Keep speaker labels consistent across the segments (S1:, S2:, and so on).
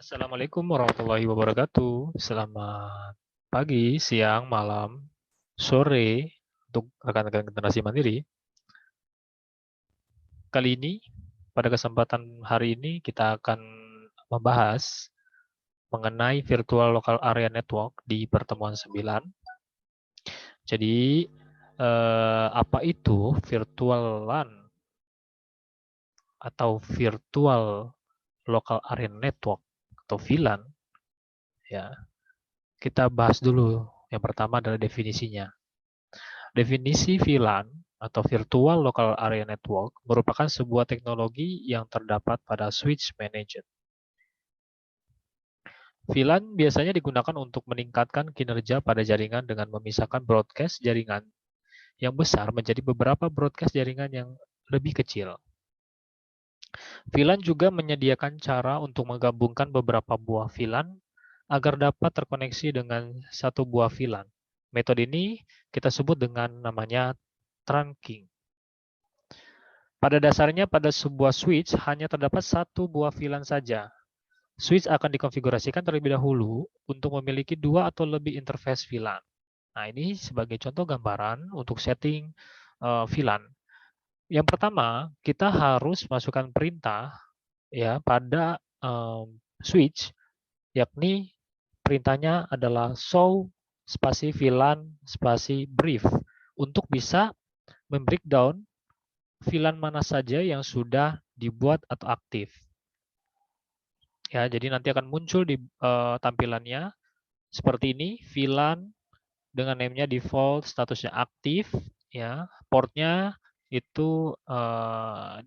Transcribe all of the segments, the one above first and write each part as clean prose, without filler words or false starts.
S1: Assalamualaikum warahmatullahi wabarakatuh. Selamat pagi, siang, malam, sore untuk rekan-rekan generasi mandiri. Kali ini, pada kesempatan hari ini, kita akan membahas mengenai virtual local area network di pertemuan 9. Jadi, apa itu virtual LAN atau virtual local area network atau VLAN? Ya, kita bahas dulu. Yang pertama adalah definisinya. Definisi VLAN atau Virtual Local Area Network merupakan sebuah teknologi yang terdapat pada switch manager. VLAN biasanya digunakan untuk meningkatkan kinerja pada jaringan dengan memisahkan broadcast jaringan yang besar menjadi beberapa broadcast jaringan yang lebih kecil. VLAN juga menyediakan cara untuk menggabungkan beberapa buah VLAN agar dapat terkoneksi dengan satu buah VLAN. Metode ini kita sebut dengan namanya trunking. Pada dasarnya, pada sebuah switch hanya terdapat satu buah VLAN saja. Switch akan dikonfigurasikan terlebih dahulu untuk memiliki dua atau lebih interface VLAN. Nah, ini sebagai contoh gambaran untuk setting VLAN. Yang pertama, kita harus masukkan perintah ya pada switch, yakni perintahnya adalah show spasi VLAN spasi brief untuk bisa membreakdown VLAN mana saja yang sudah dibuat atau aktif. Ya, jadi nanti akan muncul di tampilannya seperti ini, VLAN dengan name-nya default, statusnya aktif, ya, portnya itu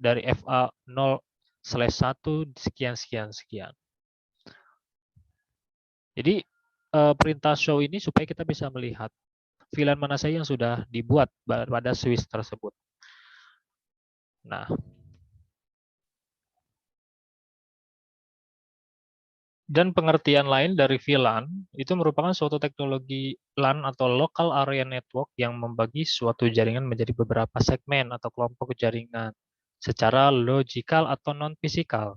S1: dari FA 0/1 sekian sekian sekian. Jadi perintah show ini supaya kita bisa melihat VLAN mana saja yang sudah dibuat pada switch tersebut. Nah, dan pengertian lain dari VLAN itu merupakan suatu teknologi LAN atau Local Area Network yang membagi suatu jaringan menjadi beberapa segmen atau kelompok jaringan secara logikal atau non-fisikal.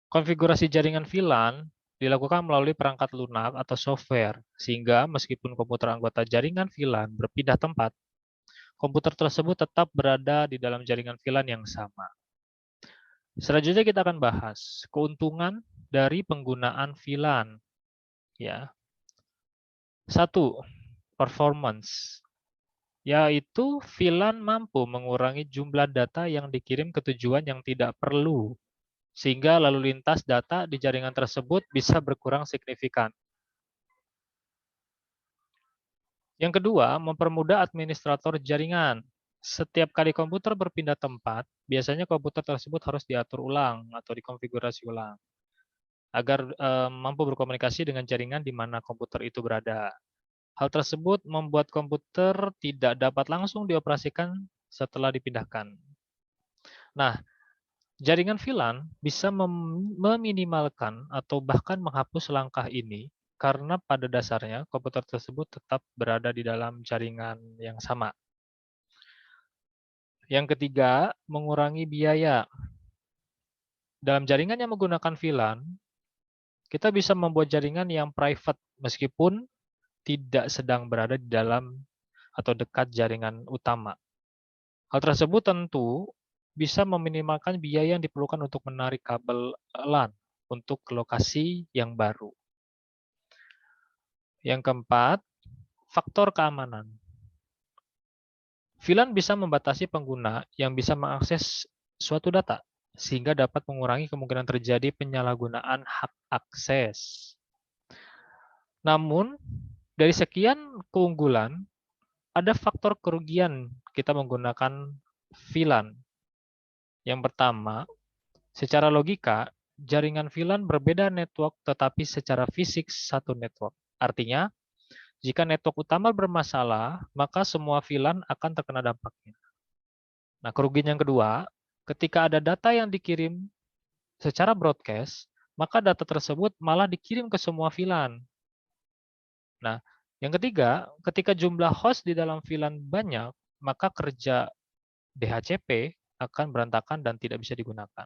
S1: Konfigurasi jaringan VLAN dilakukan melalui perangkat lunak atau software, sehingga meskipun komputer anggota jaringan VLAN berpindah tempat, komputer tersebut tetap berada di dalam jaringan VLAN yang sama. Selanjutnya kita akan bahas keuntungan dari penggunaan VLAN. Ya. 1. Performance, yaitu VLAN mampu mengurangi jumlah data yang dikirim ke tujuan yang tidak perlu, sehingga lalu lintas data di jaringan tersebut bisa berkurang signifikan. Yang kedua, mempermudah administrator jaringan. Setiap kali komputer berpindah tempat, biasanya komputer tersebut harus diatur ulang atau dikonfigurasi ulang agar mampu berkomunikasi dengan jaringan di mana komputer itu berada. Hal tersebut membuat komputer tidak dapat langsung dioperasikan setelah dipindahkan. Nah, jaringan VLAN bisa meminimalkan atau bahkan menghapus langkah ini karena pada dasarnya komputer tersebut tetap berada di dalam jaringan yang sama. Yang ketiga, mengurangi biaya. Dalam jaringan yang menggunakan VLAN, kita bisa membuat jaringan yang private meskipun tidak sedang berada di dalam atau dekat jaringan utama. Hal tersebut tentu bisa meminimalkan biaya yang diperlukan untuk menarik kabel LAN untuk ke lokasi yang baru. Yang keempat, faktor keamanan. VLAN bisa membatasi pengguna yang bisa mengakses suatu data, sehingga dapat mengurangi kemungkinan terjadi penyalahgunaan hak akses. Namun, dari sekian keunggulan, ada faktor kerugian kita menggunakan VLAN. Yang pertama, secara logika, jaringan VLAN berbeda network tetapi secara fisik satu network. Artinya, jika network utama bermasalah, maka semua VLAN akan terkena dampaknya. Nah, kerugian yang kedua, ketika ada data yang dikirim secara broadcast, maka data tersebut malah dikirim ke semua VLAN. Nah, yang ketiga, ketika jumlah host di dalam VLAN banyak, maka kerja DHCP akan berantakan dan tidak bisa digunakan.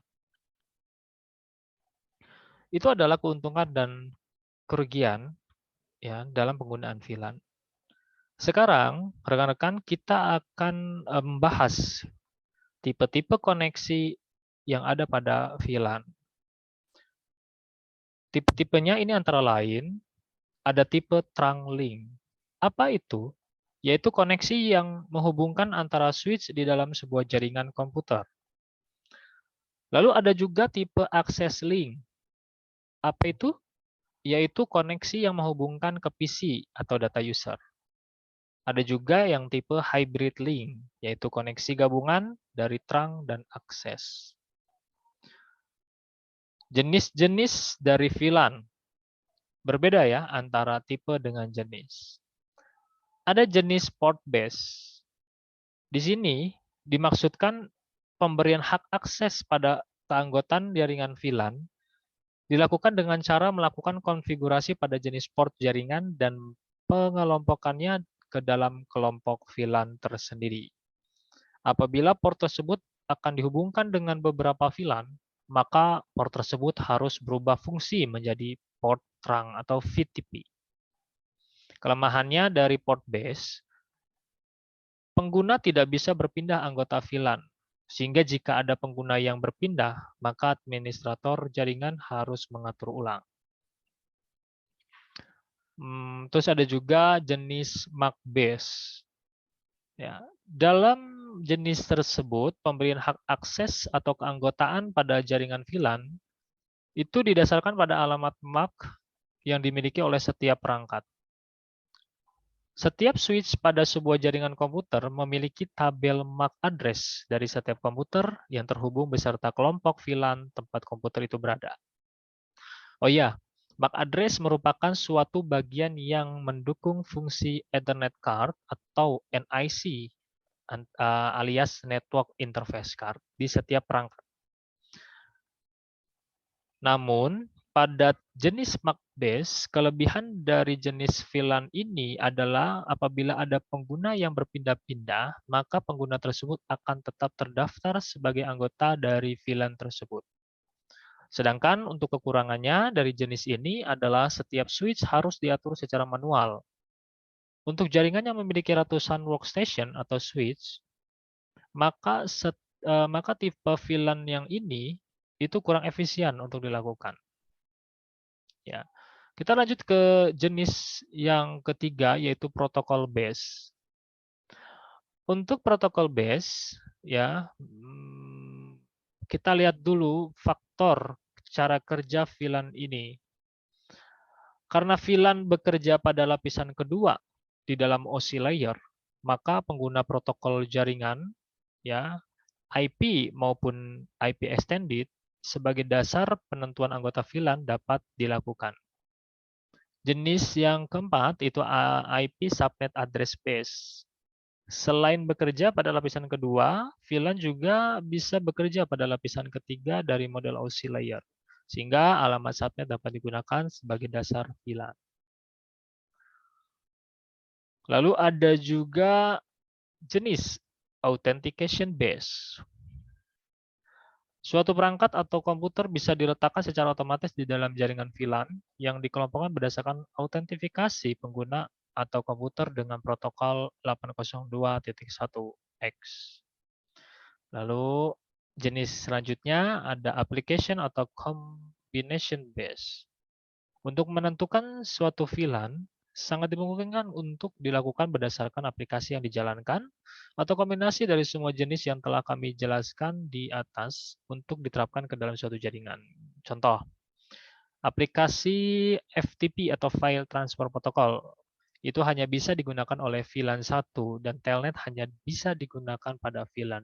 S1: Itu adalah keuntungan dan kerugian ya dalam penggunaan VLAN. Sekarang, rekan-rekan, kita akan membahas tipe-tipe koneksi yang ada pada VLAN. Tipe-tipenya ini antara lain, ada tipe trunk link. Apa itu? Yaitu koneksi yang menghubungkan antara switch di dalam sebuah jaringan komputer. Lalu ada juga tipe access link. Apa itu? Yaitu koneksi yang menghubungkan ke PC atau data user. Ada juga yang tipe hybrid link, yaitu koneksi gabungan dari trunk dan akses. Jenis-jenis dari VLAN berbeda ya antara tipe dengan jenis. Ada jenis port based. Di sini dimaksudkan pemberian hak akses pada keanggotaan jaringan VLAN dilakukan dengan cara melakukan konfigurasi pada jenis port jaringan dan pengelompokannya ke dalam kelompok VLAN tersendiri. Apabila port tersebut akan dihubungkan dengan beberapa VLAN, maka port tersebut harus berubah fungsi menjadi port trunk atau VTP. Kelemahannya dari port base, pengguna tidak bisa berpindah anggota VLAN, sehingga jika ada pengguna yang berpindah, maka administrator jaringan harus mengatur ulang. Terus ada juga jenis MAC base. Ya, dalam jenis tersebut, pemberian hak akses atau keanggotaan pada jaringan VLAN itu didasarkan pada alamat MAC yang dimiliki oleh setiap perangkat. Setiap switch pada sebuah jaringan komputer memiliki tabel MAC address dari setiap komputer yang terhubung beserta kelompok VLAN tempat komputer itu berada. Oh iya, MAC address merupakan suatu bagian yang mendukung fungsi Ethernet card atau NIC alias Network Interface Card di setiap perangkat. Namun, pada jenis MAC base, kelebihan dari jenis VLAN ini adalah apabila ada pengguna yang berpindah-pindah, maka pengguna tersebut akan tetap terdaftar sebagai anggota dari VLAN tersebut. Sedangkan untuk kekurangannya dari jenis ini adalah setiap switch harus diatur secara manual. Untuk jaringan yang memiliki ratusan workstation atau switch, maka tipe VLAN yang ini itu kurang efisien untuk dilakukan. Ya. Kita lanjut ke jenis yang ketiga yaitu protokol base. Untuk protokol base ya kita lihat dulu faktor cara kerja VLAN ini. Karena VLAN bekerja pada lapisan kedua di dalam OSI layer, maka pengguna protokol jaringan ya IP maupun IP extended sebagai dasar penentuan anggota VLAN dapat dilakukan. Jenis yang keempat itu IP subnet address base. Selain bekerja pada lapisan kedua, VLAN juga bisa bekerja pada lapisan ketiga dari model OSI layer, sehingga alamat subnet dapat digunakan sebagai dasar VLAN. Lalu ada juga jenis authentication base. Suatu perangkat atau komputer bisa diletakkan secara otomatis di dalam jaringan VLAN yang dikelompokkan berdasarkan autentifikasi pengguna atau komputer dengan protokol 802.1x. Lalu jenis selanjutnya ada application atau combination base. Untuk menentukan suatu VLAN, sangat dimungkinkan untuk dilakukan berdasarkan aplikasi yang dijalankan atau kombinasi dari semua jenis yang telah kami jelaskan di atas untuk diterapkan ke dalam suatu jaringan. Contoh, aplikasi FTP atau File Transfer Protocol itu hanya bisa digunakan oleh VLAN 1 dan Telnet hanya bisa digunakan pada VLAN